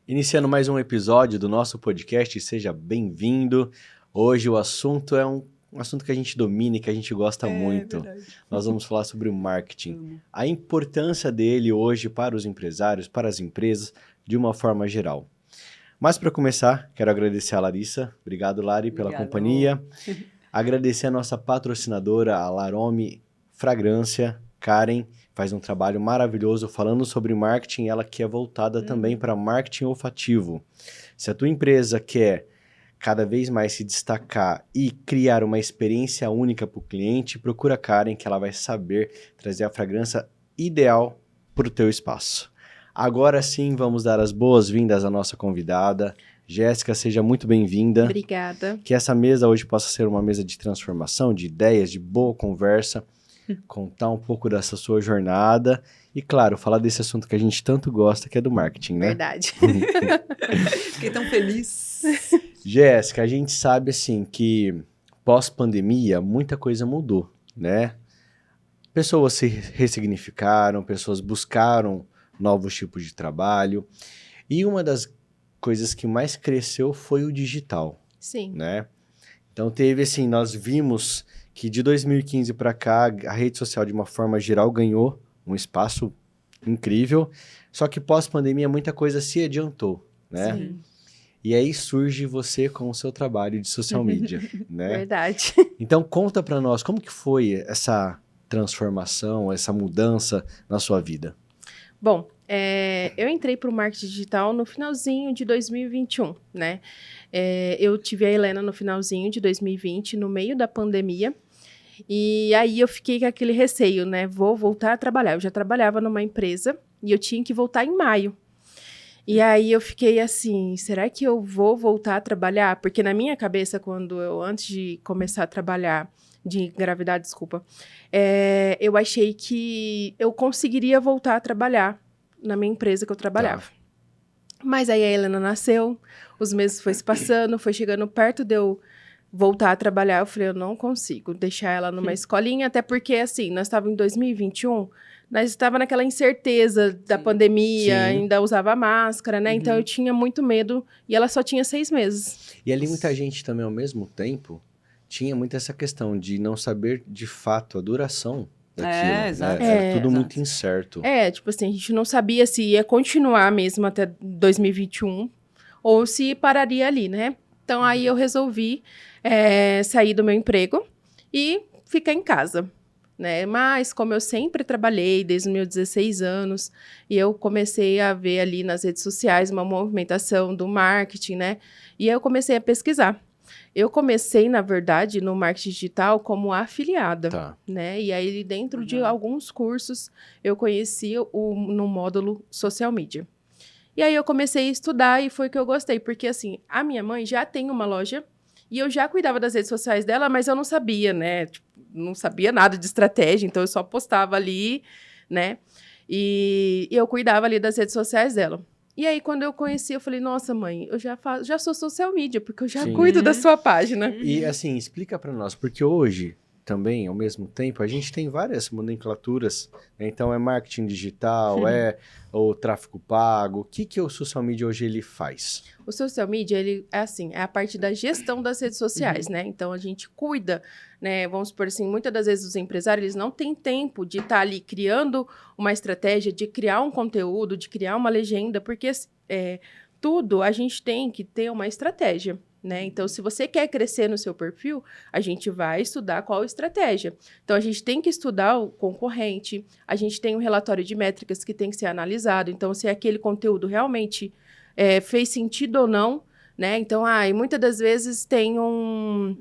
Iniciando mais um episódio do nosso podcast, seja bem-vindo. Hoje o assunto é um assunto que a gente domina e que a gente gosta muito. Verdade. Nós vamos falar sobre o marketing, a importância dele hoje para os empresários, para as empresas, de uma forma geral. Mas para começar, quero agradecer a Larissa. Obrigado, Lari, pela companhia. Agradecer a nossa patrocinadora, a Larome Fragrância, Karen, faz um trabalho maravilhoso falando sobre marketing, ela que é voltada também para marketing olfativo. Se a tua empresa quer cada vez mais se destacar e criar uma experiência única para o cliente, procura a Karen, que ela vai saber trazer a fragrância ideal para o teu espaço. Agora sim, vamos dar as boas-vindas à nossa convidada. Jéssica, seja muito bem-vinda. Obrigada. Que essa mesa hoje possa ser uma mesa de transformação, de ideias, de boa conversa, contar um pouco dessa sua jornada e, claro, falar desse assunto que a gente tanto gosta, que é do marketing, né? Verdade. Fiquei tão feliz. Jéssica, a gente sabe, assim, que pós-pandemia muita coisa mudou, né? Pessoas se ressignificaram, pessoas buscaram novos tipos de trabalho e uma das coisas que mais cresceu foi o digital. Sim. Né? Então teve assim, nós vimos que de 2015 para cá a rede social de uma forma geral ganhou um espaço incrível, só que pós-pandemia muita coisa se adiantou, né? Sim. E aí surge você com o seu trabalho de social media, né? Verdade. Então conta para nós como que foi essa transformação, essa mudança na sua vida. Bom, eu entrei para o marketing digital no finalzinho de 2021, né? Eu tive a Helena no finalzinho de 2020, no meio da pandemia. E aí eu fiquei com aquele receio, né? Vou voltar a trabalhar. Eu já trabalhava numa empresa e eu tinha que voltar em maio. E aí eu fiquei assim, será que eu vou voltar a trabalhar? Porque na minha cabeça, antes de começar a trabalhar, de engravidar, desculpa, eu achei que eu conseguiria voltar a trabalhar na minha empresa que eu trabalhava. Tá. Mas aí a Helena nasceu, os meses foi se passando, foi chegando perto de eu voltar a trabalhar, eu falei, eu não consigo deixar ela numa escolinha, até porque, assim, nós estávamos em 2021, nós estávamos naquela incerteza da pandemia, Sim. ainda usava máscara, né? Então eu tinha muito medo, e ela só tinha 6 meses. E ali muita gente também ao mesmo tempo tinha muito essa questão de não saber de fato a duração daquilo. Exato. Né? Era tudo Exato. muito incerto. Tipo assim, a gente não sabia se ia continuar mesmo até 2021, ou se pararia ali, né? Então aí eu resolvi sair do meu emprego e ficar em casa, né? Mas como eu sempre trabalhei desde os meus 16 anos, e eu comecei a ver ali nas redes sociais uma movimentação do marketing, né? E eu comecei a pesquisar. Eu comecei, na verdade, no marketing digital como afiliada, Tá. né? E aí, dentro de alguns cursos, eu conheci no módulo social media. E aí, eu comecei a estudar e foi que eu gostei. Porque, assim, a minha mãe já tem uma loja e eu já cuidava das redes sociais dela, mas eu não sabia, né? Tipo, não sabia nada de estratégia, então eu só postava ali, né? E eu cuidava ali das redes sociais dela. E aí, quando eu conheci, eu falei, nossa, mãe, eu já sou social media, porque eu já Sim. cuido da sua página. E assim, explica para nós, porque hoje também, ao mesmo tempo, a gente tem várias nomenclaturas, né? Então é marketing digital, é o tráfego pago. O que o social media hoje ele faz? O social media, ele é assim, é a parte da gestão das redes sociais, né? Então, a gente cuida, né? Vamos supor assim, muitas das vezes os empresários, eles não têm tempo de estar ali criando uma estratégia, de criar um conteúdo, de criar uma legenda, porque tudo a gente tem que ter uma estratégia, né? Então, se você quer crescer no seu perfil, a gente vai estudar qual estratégia. Então, a gente tem que estudar o concorrente, a gente tem um relatório de métricas que tem que ser analisado. Então, se aquele conteúdo realmente fez sentido ou não, né? Então, muitas das vezes tem um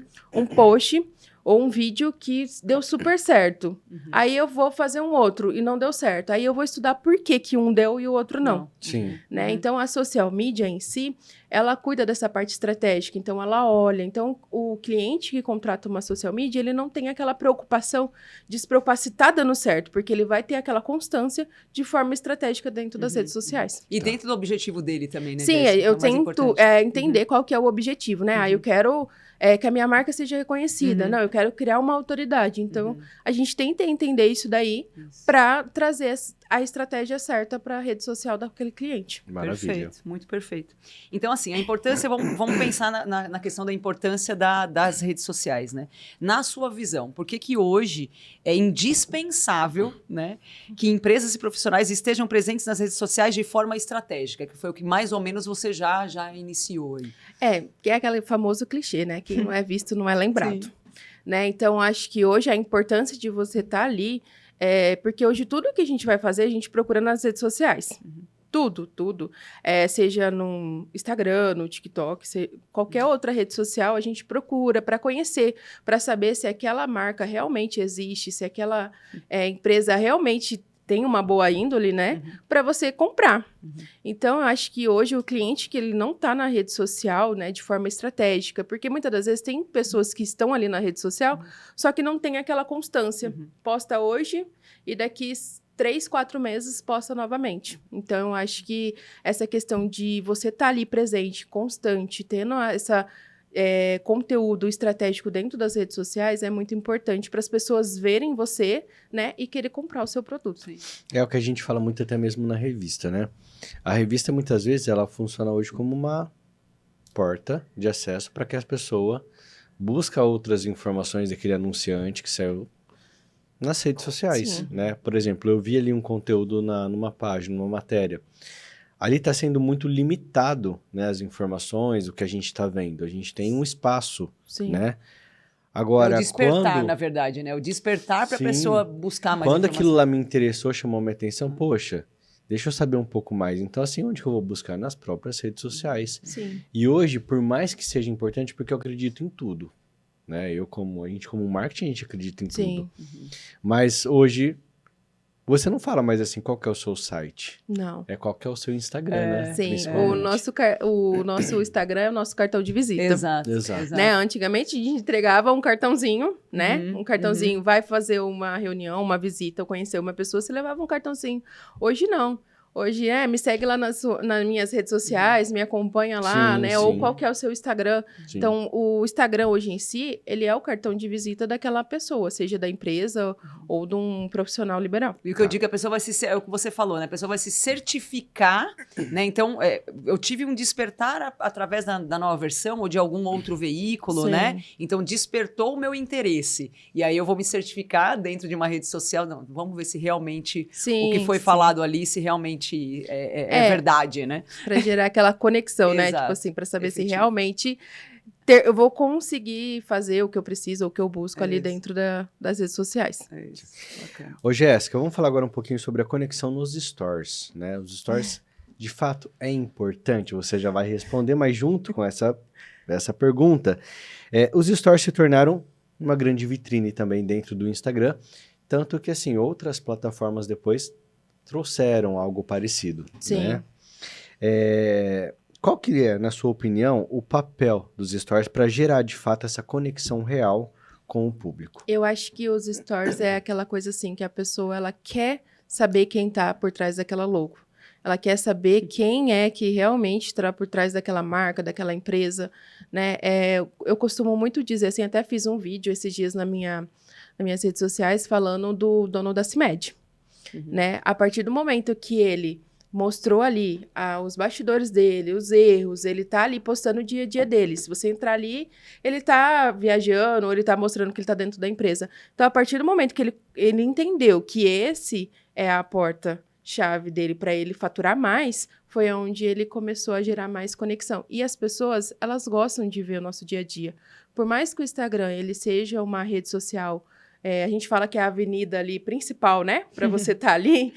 post ou um vídeo que deu super certo. Aí eu vou fazer um outro e não deu certo. Aí eu vou estudar por que um deu e o outro não. Sim. Né? Então, a social media em si, ela cuida dessa parte estratégica. Então, ela olha. Então, o cliente que contrata uma social media, ele não tem aquela preocupação de se preocupar se está dando certo, porque ele vai ter aquela constância de forma estratégica dentro das redes sociais. E dentro do objetivo dele também, né? Sim, Jéssica? eu É o mais tento importante. entender qual que é o objetivo, né? Eu quero que a minha marca seja reconhecida. Não, eu quero criar uma autoridade. Então, a gente tenta entender isso daí para trazer a estratégia certa para a rede social daquele cliente. Maravilha. Perfeito, muito perfeito. Então, assim, a importância, vamos pensar na questão da importância das redes sociais, né? Na sua visão, por que hoje é indispensável, né, que empresas e profissionais estejam presentes nas redes sociais de forma estratégica, que foi o que mais ou menos você já iniciou aí? Que é aquele famoso clichê, né? Quem não é visto não é lembrado. Sim. Né? Então, acho que hoje a importância de você estar ali, porque hoje tudo que a gente vai fazer, a gente procura nas redes sociais. Tudo. Seja no Instagram, no TikTok, qualquer outra rede social, a gente procura para conhecer, para saber se aquela marca realmente existe, se aquela empresa realmente tem uma boa índole, né? Para você comprar. Então, eu acho que hoje o cliente que ele não está na rede social, né, de forma estratégica, porque muitas das vezes tem pessoas que estão ali na rede social, só que não tem aquela constância. Posta hoje e daqui 3, 4 meses posta novamente. Então, eu acho que essa questão de você estar ali presente, constante, tendo essa conteúdo estratégico dentro das redes sociais é muito importante para as pessoas verem você, né, e querer comprar o seu produto. Sim. É o que a gente fala muito até mesmo na revista, né? A revista, muitas vezes, ela funciona hoje como uma porta de acesso para que a pessoa busque outras informações daquele anunciante que saiu nas redes sociais, Sim. né? Por exemplo, eu vi ali um conteúdo numa página, numa matéria. Ali está sendo muito limitado, né, as informações, o que a gente está vendo. A gente tem um espaço, Sim. né? Agora, É o despertar, quando... na verdade, né? O despertar para a Sim. pessoa buscar mais Quando aquilo informação. lá me interessou, chamou minha atenção, poxa, deixa eu saber um pouco mais. Então, assim, onde que eu vou buscar? Nas próprias redes sociais. Sim. E hoje, por mais que seja importante, porque eu acredito em tudo, né? A gente como marketing, a gente acredita em Sim. tudo. Mas hoje, você não fala mais assim, qual que é o seu site? Não. É qual que é o seu Instagram, né? Sim, Principalmente. o nosso Instagram é o nosso cartão de visita. Exato. Né? Antigamente a gente entregava um cartãozinho, né? Um cartãozinho, vai fazer uma reunião, uma visita, ou conhecer uma pessoa, você levava um cartãozinho. Hoje não. Hoje me segue lá nas minhas redes sociais, me acompanha lá, Sim, né? sim. Ou qual que é o seu Instagram. Sim. Então, o Instagram hoje em si, ele é o cartão de visita daquela pessoa, seja da empresa ou de um profissional liberal. E o que eu digo, a pessoa vai é o que você falou, né? A pessoa vai se certificar, né? Então, eu tive um despertar através da nova versão ou de algum outro veículo, Sim. né? Então, despertou o meu interesse. E aí eu vou me certificar dentro de uma rede social. Não, vamos ver se realmente Sim, o que foi sim. falado ali, se realmente é verdade, né? Para gerar aquela conexão, né? Exato. Tipo assim, para saber Efetivo. se realmente eu vou conseguir fazer o que eu preciso, ou o que eu busco ali isso. dentro das redes sociais. É isso. Bacana. Ô, Jéssica, vamos falar agora um pouquinho sobre a conexão nos stores, né? Os stores, de fato, é importante, você já vai responder, mas junto com essa pergunta, os stores se tornaram uma grande vitrine também dentro do Instagram, tanto que, assim, outras plataformas depois trouxeram algo parecido, Sim. né? Qual que é, na sua opinião, o papel dos stores para gerar, de fato, essa conexão real com o público? Eu acho que os stores é aquela coisa assim, que a pessoa, ela quer saber quem tá por trás daquela logo. Ela quer saber quem é que realmente está por trás daquela marca, daquela empresa, né? Eu costumo muito dizer, assim, até fiz um vídeo esses dias nas minhas redes sociais falando do dono da CIMED, né? A partir do momento que ele mostrou ali os bastidores dele, os erros, ele tá ali postando o dia a dia dele. Se você entrar ali, ele tá viajando, ou ele tá mostrando que ele tá dentro da empresa. Então, a partir do momento que ele entendeu que esse é a porta-chave dele para ele faturar mais, foi onde ele começou a gerar mais conexão. E as pessoas, elas gostam de ver o nosso dia a dia. Por mais que o Instagram ele seja uma rede social, a gente fala que é a avenida ali principal, né? Para você estar ali.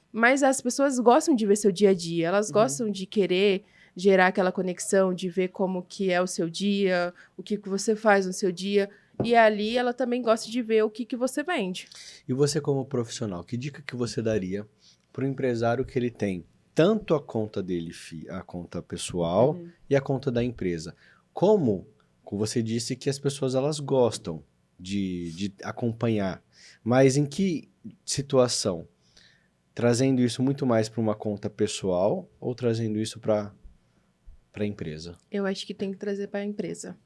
Mas as pessoas gostam de ver seu dia a dia. Elas gostam de querer gerar aquela conexão, de ver como que é o seu dia, o que você faz no seu dia. E ali ela também gosta de ver o que você vende. E você como profissional, que dica que você daria para o empresário que ele tem tanto a conta dele, a conta pessoal e a conta da empresa? Como você disse que as pessoas elas gostam de acompanhar, mas em que situação? Trazendo isso muito mais para uma conta pessoal ou trazendo isso para a empresa? Eu acho que tem que trazer para a empresa.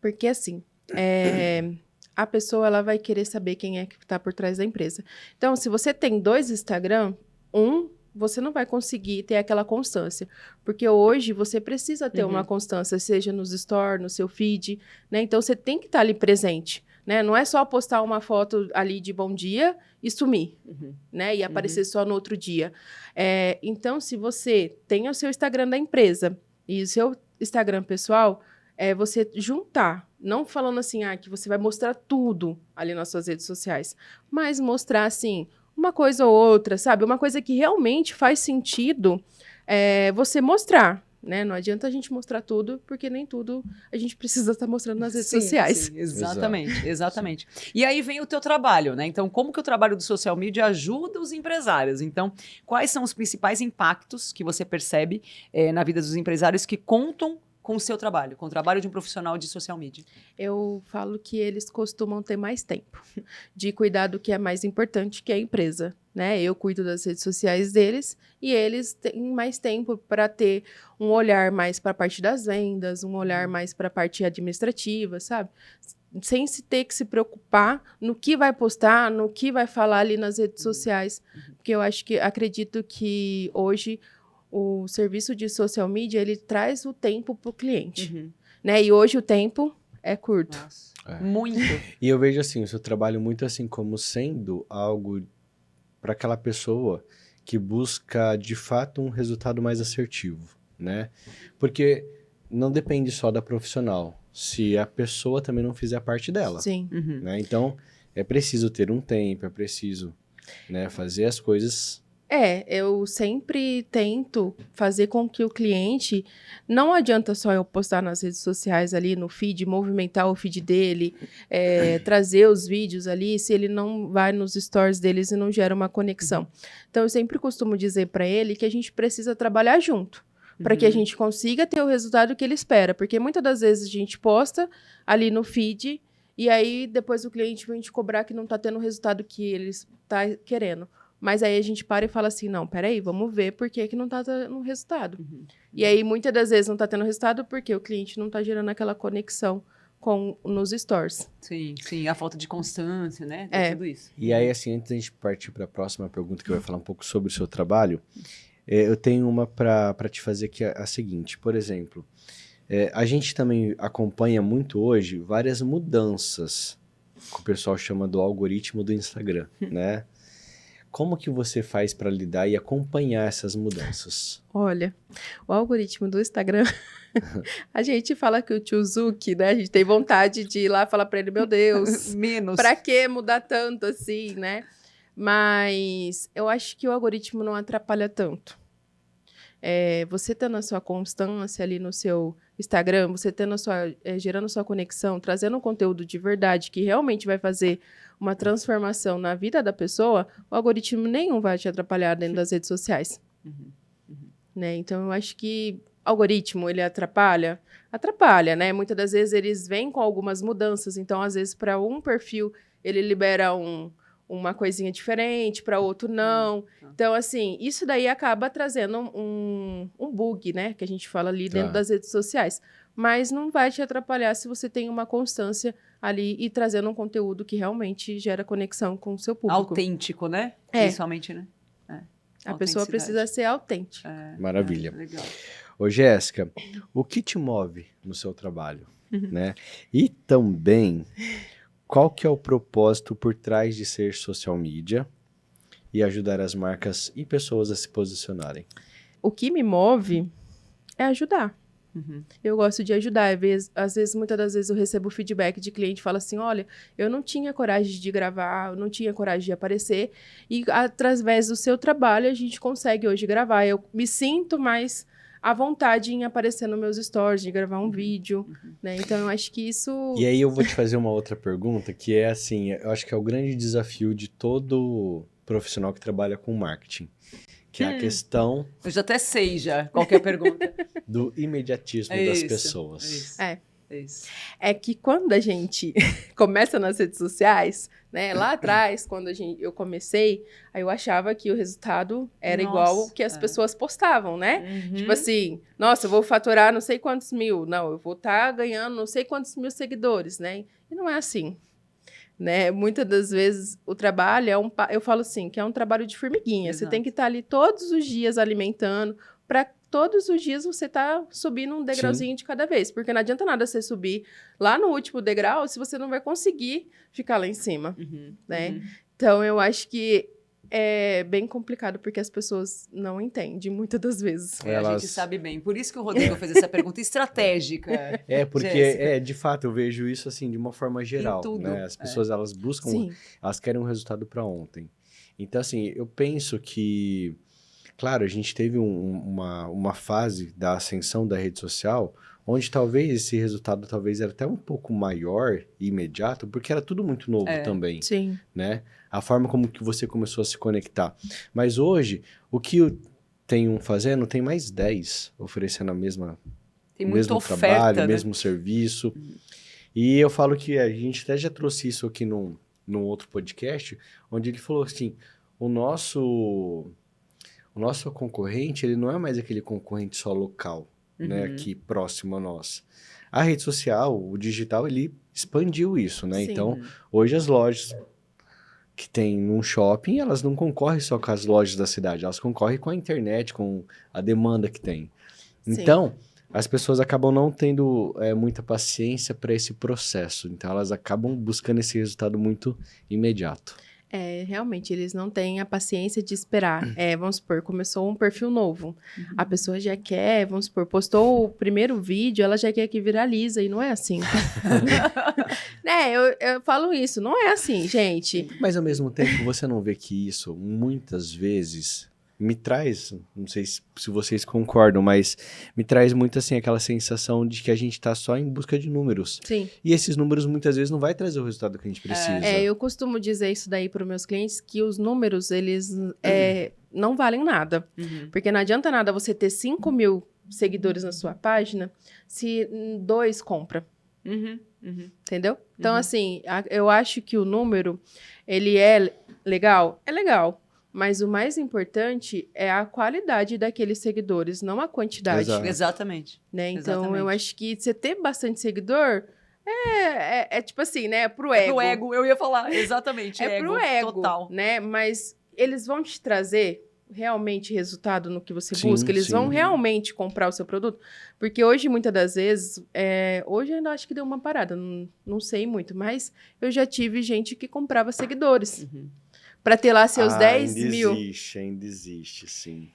Porque, assim, a pessoa ela vai querer saber quem é que está por trás da empresa. Então, se você tem 2 Instagram, você não vai conseguir ter aquela constância. Porque hoje você precisa ter uma constância, seja nos stories, no seu feed, né? Então, você tem que estar ali presente, né? Não é só postar uma foto ali de bom dia e sumir, né? E aparecer só no outro dia. Então, se você tem o seu Instagram da empresa e o seu Instagram pessoal, você juntar, não falando assim, que você vai mostrar tudo ali nas suas redes sociais, mas mostrar, assim, uma coisa ou outra, sabe? Uma coisa que realmente faz sentido você mostrar, né? Não adianta a gente mostrar tudo, porque nem tudo a gente precisa estar mostrando nas redes sociais. Sim, exatamente. E aí vem o teu trabalho, né? Então, como que o trabalho do social media ajuda os empresários? Então, quais são os principais impactos que você percebe na vida dos empresários que contam com o seu trabalho, com o trabalho de um profissional de social media? Eu falo que eles costumam ter mais tempo de cuidar do que é mais importante, que é a empresa, né? Eu cuido das redes sociais deles e eles têm mais tempo para ter um olhar mais para a parte das vendas, um olhar mais para a parte administrativa, sabe? Sem se ter que se preocupar no que vai postar, no que vai falar ali nas redes sociais, porque eu acredito que hoje o serviço de social media, ele traz o tempo para o cliente, né? E hoje o tempo é curto. Nossa, muito. E eu vejo assim, o seu trabalho muito assim como sendo algo para aquela pessoa que busca, de fato, um resultado mais assertivo, né? Porque não depende só da profissional, se a pessoa também não fizer a parte dela. Sim. Né? Então, é preciso ter um tempo, é preciso, né, fazer as coisas... Eu sempre tento fazer com que o cliente, não adianta só eu postar nas redes sociais ali no feed, movimentar o feed dele, trazer os vídeos ali, se ele não vai nos stories deles e não gera uma conexão. Então, eu sempre costumo dizer para ele que a gente precisa trabalhar junto, para que a gente consiga ter o resultado que ele espera, porque muitas das vezes a gente posta ali no feed e aí depois o cliente vem te cobrar que não está tendo o resultado que ele está querendo. Mas aí a gente para e fala assim, não, peraí, vamos ver por que não tá tendo resultado. E aí, muitas das vezes, não tá tendo resultado porque o cliente não tá gerando aquela conexão nos stores. Sim, a falta de constância, né? Tudo isso. E aí, assim, antes da gente partir para a próxima pergunta, que vai falar um pouco sobre o seu trabalho, eu tenho uma para te fazer, que é a seguinte. Por exemplo, a gente também acompanha muito hoje várias mudanças que o pessoal chama do algoritmo do Instagram, né? Como que você faz para lidar e acompanhar essas mudanças? Olha, o algoritmo do Instagram, a gente fala que o tio Zuki, né? A gente tem vontade de ir lá falar para ele, meu Deus, para que mudar tanto assim, né? Mas eu acho que o algoritmo não atrapalha tanto. Você tendo a sua constância ali no seu Instagram, você tendo gerando a sua conexão, trazendo um conteúdo de verdade que realmente vai fazer uma transformação na vida da pessoa, o algoritmo nenhum vai te atrapalhar dentro das redes sociais. Né? Então, eu acho que o algoritmo, ele atrapalha, né? Muitas das vezes eles vêm com algumas mudanças, então, às vezes, para um perfil, ele libera uma coisinha diferente, para outro não. Então, assim, isso daí acaba trazendo um bug, né? Que a gente fala ali dentro das redes sociais. Mas não vai te atrapalhar se você tem uma constância ali e trazendo um conteúdo que realmente gera conexão com o seu público. Autêntico, né? Principalmente, né? A pessoa precisa ser autêntica. Maravilha. Legal. Ô, Jéssica, o que te move no seu trabalho? Né? E também, qual que é o propósito por trás de ser social media e ajudar as marcas e pessoas a se posicionarem? O que me move é ajudar. Eu gosto de ajudar. Às vezes, muitas das vezes, eu recebo feedback de cliente que fala assim, olha, eu não tinha coragem de gravar, eu não tinha coragem de aparecer, e através do seu trabalho, a gente consegue hoje gravar. Eu me sinto mais à vontade em aparecer nos meus stories, de gravar um vídeo, né? Então, eu acho que isso... E aí eu vou te fazer uma outra pergunta, que é assim, eu acho que é o grande desafio de todo profissional que trabalha com marketing, que é a questão... Eu já até sei qualquer pergunta. Do imediatismo das pessoas. É que quando a gente começa nas redes sociais, né, lá atrás, quando eu comecei, aí eu achava que o resultado era igual ao que as pessoas postavam, né? Tipo assim, nossa, eu vou faturar não sei quantos mil, não, eu vou estar ganhando não sei quantos mil seguidores, né? E não é assim. né? Muitas das vezes o trabalho eu falo assim, que é um trabalho de formiguinha. Exato. Você tem que estar ali todos os dias alimentando, para todos os dias você tá subindo um degrauzinho de cada vez. Porque não adianta nada você subir lá no último degrau se você não vai conseguir ficar lá em cima, né? Então, eu acho que é bem complicado, porque as pessoas não entendem, muitas das vezes. A gente sabe bem. Por isso que o Rodrigo fez essa pergunta estratégica. Porque, de fato, eu vejo isso assim de uma forma geral. Em tudo. Né? As pessoas, elas buscam, elas querem um resultado para ontem. Então, assim, eu penso que, claro, a gente teve uma fase da ascensão da rede social, onde talvez esse resultado talvez era até um pouco maior e imediato, porque era tudo muito novo também. Sim. Né? A forma como que você começou a se conectar. Mas hoje, o que tem um fazendo, tem mais 10 oferecendo tem o muita mesmo oferta, trabalho, né? o mesmo serviço. E eu falo que a gente até já trouxe isso aqui num outro podcast, onde ele falou assim, o nosso concorrente, ele não é mais aquele concorrente só local, né, aqui próximo a nós. A rede social, o digital, ele expandiu isso, né? Sim. Então, hoje as lojas que tem num shopping, elas não concorrem só com as lojas da cidade, elas concorrem com a internet, com a demanda que tem. Sim. Então, as pessoas acabam não tendo muita paciência para esse processo. Então, elas acabam buscando esse resultado muito imediato. Realmente, eles não têm a paciência de esperar. Vamos supor, começou um perfil novo. A pessoa já quer, vamos supor, postou o primeiro vídeo, ela já quer que viraliza, e não é assim. Eu falo isso, não é assim, gente. Mas, ao mesmo tempo, você não vê que isso, muitas vezes, me traz, não sei se vocês concordam, mas me traz muito, assim, aquela sensação de que a gente tá só em busca de números. Sim. E esses números, muitas vezes, não vai trazer o resultado que a gente precisa. Eu costumo dizer isso daí para os meus clientes, que os números, eles não valem nada. Porque não adianta nada você ter 5 mil seguidores na sua página se 2 compram. Entendeu? Então, assim, eu acho que o número, ele é legal? É legal. Mas o mais importante é a qualidade daqueles seguidores, não a quantidade. Exato. Exatamente. Né? Então, Exatamente. eu acho que você ter bastante seguidor é tipo assim, né? É pro ego. Pro ego, eu ia falar. Exatamente. Pro ego. Total. Né? Mas eles vão te trazer realmente resultado no que você Sim, busca? Eles sim. vão realmente comprar o seu produto? Porque hoje, muitas das vezes, hoje eu ainda acho que deu uma parada, não sei muito, mas eu já tive gente que comprava seguidores. Para ter lá seus 10 mil. Ainda existe, sim.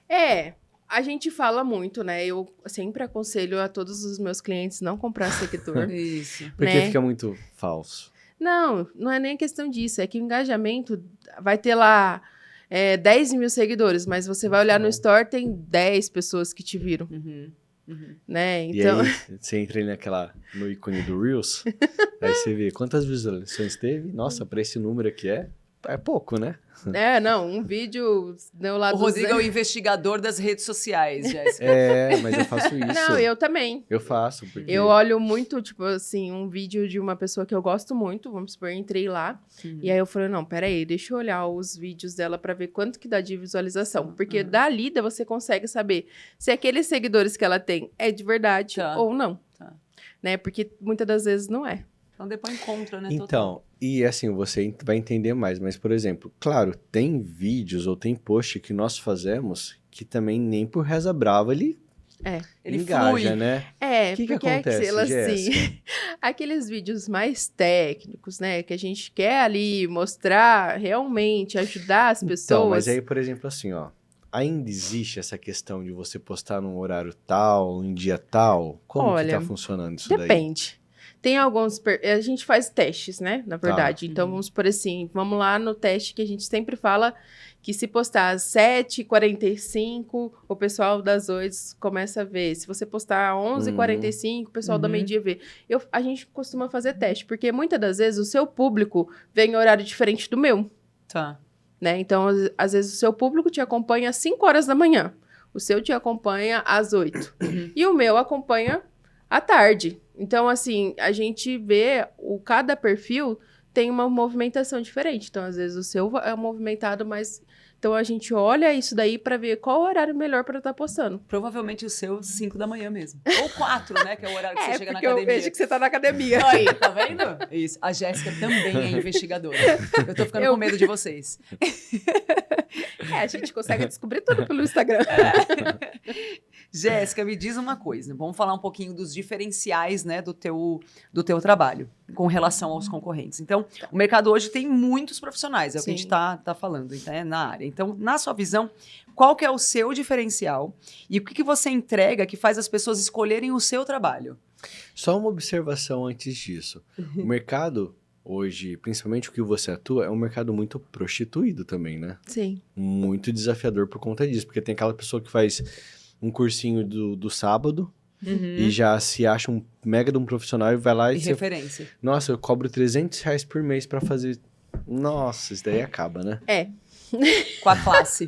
A gente fala muito, né? Eu sempre aconselho a todos os meus clientes não comprar seguidor. Isso. Porque né? fica muito falso. Não é nem questão disso. É que o engajamento vai ter lá 10 mil seguidores, mas você vai olhar no store, tem 10 pessoas que te viram. Né? Então... E aí, você entra ali no ícone do Reels, aí você vê quantas visualizações teve. Nossa, para esse número aqui é pouco, né? Um vídeo deu lá O Rodrigo é o investigador das redes sociais, Jéssica. Mas eu faço isso. Não, eu também. Eu faço, porque... Eu olho muito, tipo assim, um vídeo de uma pessoa que eu gosto muito, vamos supor, entrei lá, e aí eu falei, não, peraí, deixa eu olhar os vídeos dela pra ver quanto que dá de visualização, porque da lida você consegue saber se aqueles seguidores que ela tem é de verdade ou não, né? Porque muitas das vezes não é. Então depois encontra, né? Então, e assim, você vai entender mais, mas, por exemplo, claro, tem vídeos ou tem post que nós fazemos que também nem por reza brava ele engaja, flui. né? Que porque acontece, assim, aqueles vídeos mais técnicos, né, que a gente quer ali mostrar, realmente ajudar as pessoas. Então, mas aí, por exemplo, assim, ó, ainda existe essa questão de você postar num horário tal, em dia tal? Como que tá funcionando isso daí? Depende. Tem alguns... A gente faz testes, né? Na verdade. Então, vamos por assim... Vamos lá no teste que a gente sempre fala que se postar às 7h45, o pessoal das 8 começa a ver. Se você postar às 11h45, o pessoal da meio-dia vê. A gente costuma fazer teste, porque muitas das vezes o seu público vem em horário diferente do meu. Né? Então, às vezes o seu público te acompanha às 5 horas da manhã. O seu te acompanha às 8. E o meu acompanha à tarde. Então, assim, a gente vê cada perfil tem uma movimentação diferente. Então, às vezes, o seu é movimentado mais Então a gente olha isso daí para ver qual o horário melhor para estar postando. Provavelmente o seu 5 da manhã mesmo. Ou 4, né? Que é o horário que você chega na porque eu academia. vejo que você tá na academia. Aí, tá vendo? Isso. A Jéssica também é investigadora. Eu tô ficando com medo de vocês. A gente consegue descobrir tudo pelo Instagram. Jéssica, me diz uma coisa. Vamos falar um pouquinho dos diferenciais, né, do teu trabalho com relação aos concorrentes. Então, o mercado hoje tem muitos profissionais, é o que a gente tá falando, né, na área. Então, na sua visão, qual que é o seu diferencial e o que você entrega que faz as pessoas escolherem o seu trabalho? Só uma observação antes disso. O mercado hoje, principalmente o que você atua, é um mercado muito prostituído também, né? Sim. Muito desafiador por conta disso, porque tem aquela pessoa que faz um cursinho do sábado e já se acha um mega de um profissional e vai lá e... referência. Nossa, eu cobro R$300 por mês pra fazer... Nossa, isso daí acaba, né? Com a classe.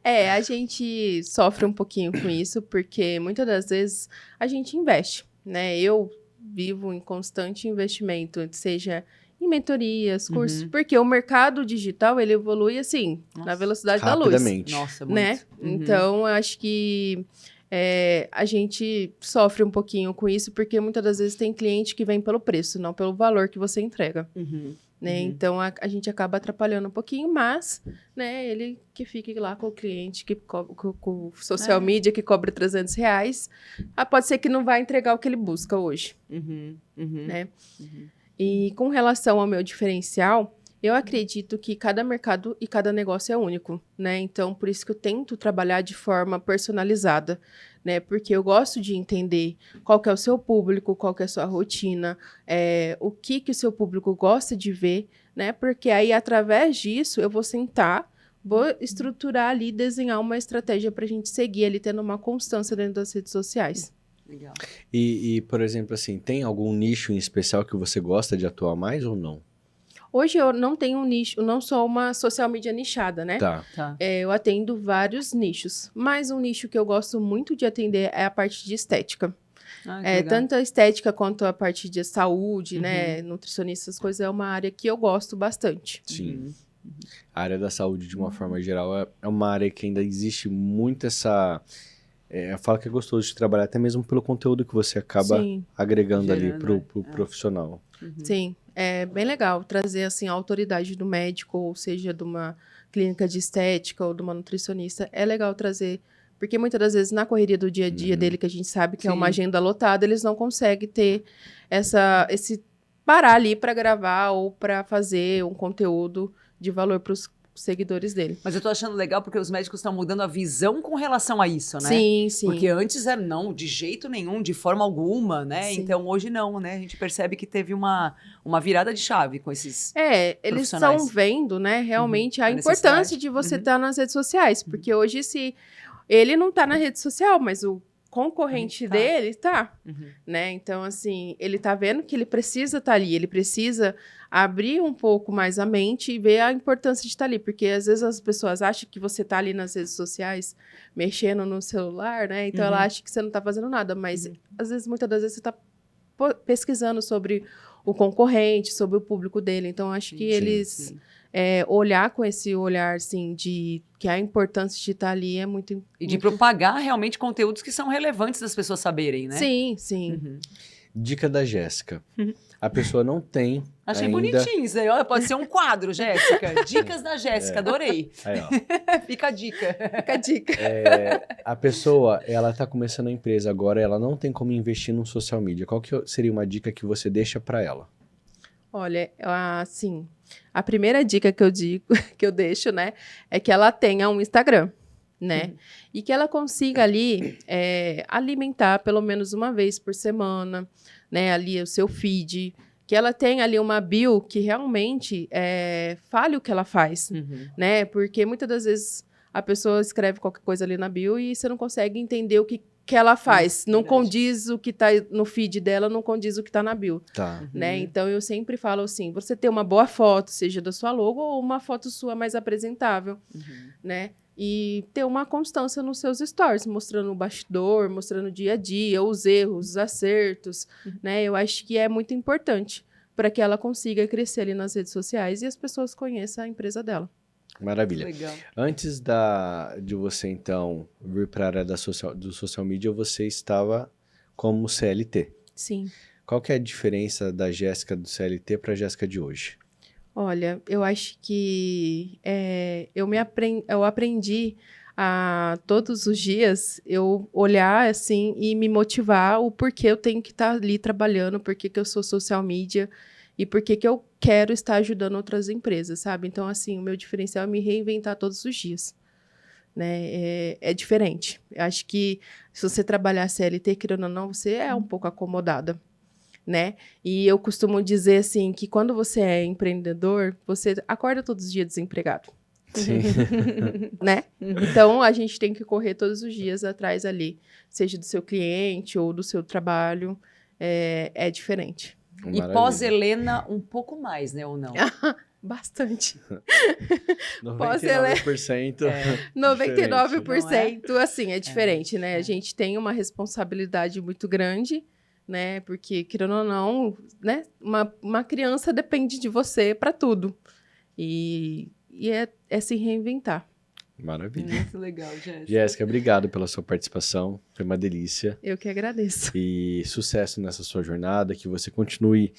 A gente sofre um pouquinho com isso, porque muitas das vezes a gente investe, né? Eu vivo em constante investimento, seja em mentorias, cursos, porque o mercado digital, ele evolui assim, na velocidade da luz. Rapidamente. Nossa, muito. Né? Então, eu acho que a gente sofre um pouquinho com isso, porque muitas das vezes tem cliente que vem pelo preço, não pelo valor que você entrega. Né? Então, a gente acaba atrapalhando um pouquinho, mas, né, ele que fique lá com o cliente, com o social media, que cobra R$300, pode ser que não vai entregar o que ele busca hoje. Né? E com relação ao meu diferencial, eu acredito que cada mercado e cada negócio é único, né? Então, por isso que eu tento trabalhar de forma personalizada, né? Porque eu gosto de entender qual que é o seu público, qual que é a sua rotina, o que o seu público gosta de ver, né? Porque aí, através disso, eu vou sentar, vou estruturar ali, desenhar uma estratégia para a gente seguir ali, tendo uma constância dentro das redes sociais. Legal. E, por exemplo, assim, tem algum nicho em especial que você gosta de atuar mais ou não? Hoje eu não tenho um nicho, não sou uma social media nichada, né? Tá. Eu atendo vários nichos, mas um nicho que eu gosto muito de atender é a parte de estética. Tanto a estética quanto a parte de saúde, né? Nutricionista, essas coisas, é uma área que eu gosto bastante. Sim. A área da saúde, de uma forma geral, é uma área que ainda existe muito essa... eu falo que é gostoso de trabalhar, até mesmo pelo conteúdo que você acaba agregando ali pro profissional. Sim, é bem legal trazer assim, a autoridade do médico, ou seja, de uma clínica de estética ou de uma nutricionista. É legal trazer, porque muitas das vezes na correria do dia a dia dele, que a gente sabe que é uma agenda lotada, eles não conseguem ter esse parar ali para gravar ou para fazer um conteúdo de valor para os seguidores dele. Mas eu tô achando legal porque os médicos estão mudando a visão com relação a isso, né? Sim, sim. Porque antes era não, de jeito nenhum, de forma alguma, né? Sim. Então hoje não, né? A gente percebe que teve uma virada de chave com esses eles estão vendo, né, realmente a importância de você estar nas redes sociais, porque hoje se ele não tá na rede social, mas o concorrente dele tá, né? Então, assim, ele tá vendo que ele precisa estar ali, ele precisa abrir um pouco mais a mente e ver a importância de estar ali, porque às vezes as pessoas acham que você tá ali nas redes sociais, mexendo no celular, né? Então, ela acha que você não tá fazendo nada, mas às vezes, muitas das vezes, você tá pesquisando sobre o concorrente, sobre o público dele. Então, acho que eles... olhar com esse olhar, assim, de que a importância de estar ali é muito... E de propagar realmente conteúdos que são relevantes das pessoas saberem, né? Sim, sim. Dica da Jéssica. A pessoa não tem Achei ainda... bonitinho isso aí. Olha, pode ser um quadro, Jéssica. Dicas da Jéssica, adorei. Aí, ó. Fica a dica. Fica a dica. A pessoa, ela tá começando a empresa agora, ela não tem como investir num social media. Qual que seria uma dica que você deixa para ela? Olha, assim, a primeira dica que eu deixo, né, é que ela tenha um Instagram, né? E que ela consiga ali alimentar pelo menos uma vez por semana, né, ali o seu feed, que ela tenha ali uma bio que realmente fale o que ela faz, né? Porque muitas das vezes a pessoa escreve qualquer coisa ali na bio e você não consegue entender o que ela faz. Não condiz o que tá no feed dela, não condiz o que tá na bio. Tá. Né? Então, eu sempre falo assim, você ter uma boa foto, seja da sua logo ou uma foto sua mais apresentável, né? E ter uma constância nos seus stories, mostrando o bastidor, mostrando o dia a dia, os erros, os acertos, né? Eu acho que é muito importante para que ela consiga crescer ali nas redes sociais e as pessoas conheçam a empresa dela. Maravilha. Legal. Antes de você, então, vir para a área do social media, você estava como CLT. Sim. Qual que é a diferença da Jéssica do CLT para a Jéssica de hoje? Olha, eu acho que eu aprendi a todos os dias eu olhar assim e me motivar o porquê eu tenho que estar ali trabalhando, porquê que eu sou social media e porquê que eu quero estar ajudando outras empresas, sabe? Então, assim, o meu diferencial é me reinventar todos os dias, né? É diferente. Eu acho que se você trabalhar CLT, querendo ou não, você é um pouco acomodada, né? E eu costumo dizer assim que quando você é empreendedor, você acorda todos os dias desempregado. Sim. Né? Então a gente tem que correr todos os dias atrás ali, seja do seu cliente ou do seu trabalho, é diferente. E Maravilha. pós-Helena, um pouco mais, né? Ou não? Bastante. 99%. 99%, assim, é diferente, né? A gente tem uma responsabilidade muito grande, né? Porque, querendo ou não, né? Uma criança depende de você para tudo. E é se reinventar. Maravilha. Muito legal, Jéssica. Jéssica, obrigado pela sua participação. Foi uma delícia. Eu que agradeço. E sucesso nessa sua jornada, que você continue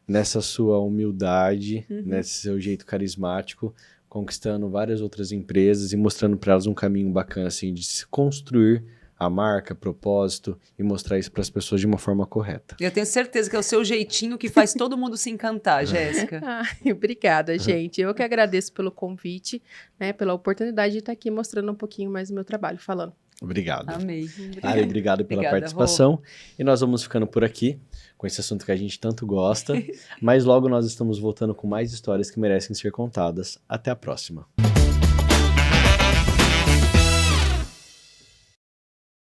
nessa sua humildade, nesse seu jeito carismático, conquistando várias outras empresas e mostrando para elas um caminho bacana assim de se construir a marca, propósito e mostrar isso para as pessoas de uma forma correta. Eu tenho certeza que é o seu jeitinho que faz todo mundo se encantar, Jéssica. Ai, obrigada, gente. Eu que agradeço pelo convite, né, pela oportunidade de estar aqui mostrando um pouquinho mais do meu trabalho, falando. Obrigado. Amei. Ari, obrigado pela Obrigada, participação. E nós vamos ficando por aqui com esse assunto que a gente tanto gosta. Mas logo nós estamos voltando com mais histórias que merecem ser contadas. Até a próxima.